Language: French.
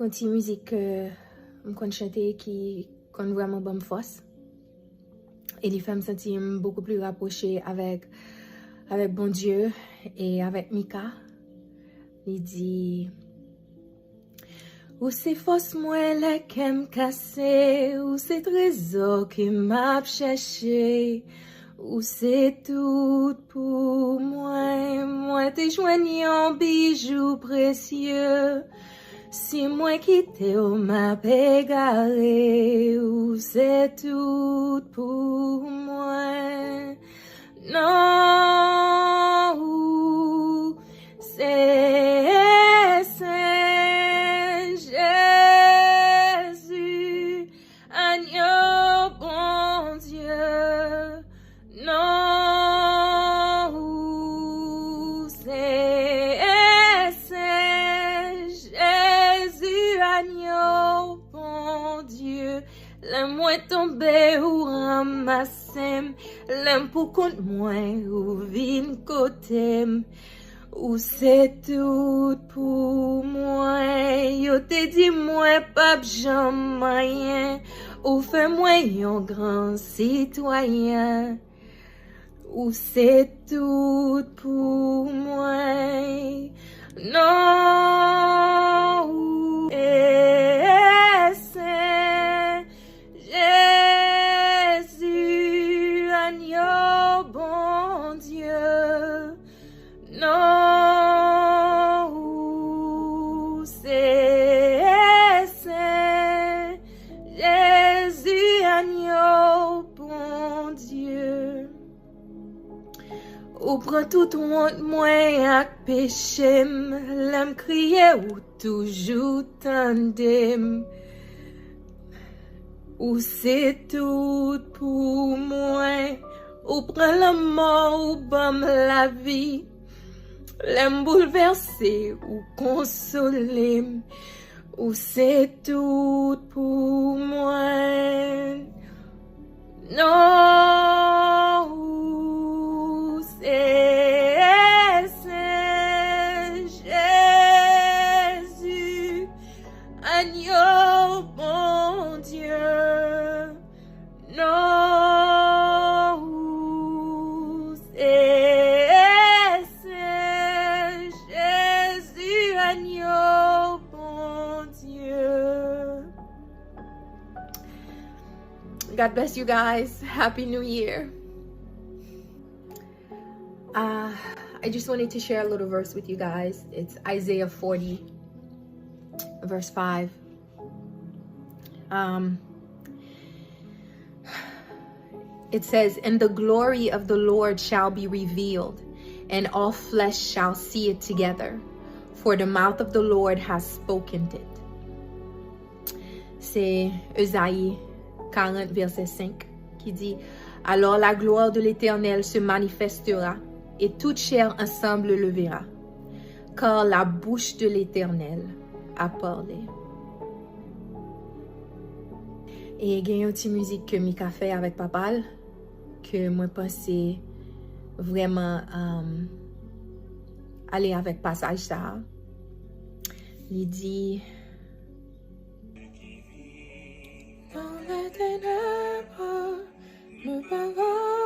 petite musique que je chanter qui qu'on vraiment bonne force. Et il fait me sentir beaucoup plus rapproché avec bon Dieu et avec Mika. Il dit ou c'est force moi la qu'aime casser, ou c'est trésor qui m'a cherché, ou c'est tout pour moi. Moi t'es joigné en bijoux précieux. Si moi quitte ou m'a égaré, ou c'est tout pour moi. Non, ou c'est Jésus, agneau bon Dieu. Non, ou c'est Jésus, agneau bon Dieu. L'aime-moi tomber ou ramasser, l'aime pour compte moi ou vin côté. Ou c'est tout pour moi. Yo te dit moi pas jamais. Ou fait moi un grand citoyen. Ou c'est tout pour moi. Non. Ou c'est Jésus, agneau bon Dieu. Non, c'est Jésus, agneau bon Dieu. Ou prend tout honte moi ak péché, l'aime crier ou toujours tandem. Ou c'est tout pour moi. Ou prend la mort ou bam la vie. L'aime bouleverser ou consoler, ou c'est tout pour moi. Non, ou c'est Jésus, agneau bon Dieu. Non, ou c'est agneau bon Dieu. God bless you guys. Happy New Year. I just wanted to share a little verse with you guys. It's Isaiah 40, verse 5. It says, "And the glory of the Lord shall be revealed, and all flesh shall see it together. For the mouth of the Lord has spoken it." C'est Esaïe 40, verset 5, qui dit, "Alors la gloire de l'Éternel se manifestera, et toute chair ensemble le verra, car la bouche de l'Éternel a parlé." Et il y a une petite musique que Mika fait avec papa, que moi pensais vraiment aller avec passage ça. Il dit dans les ténèbres, nous pouvons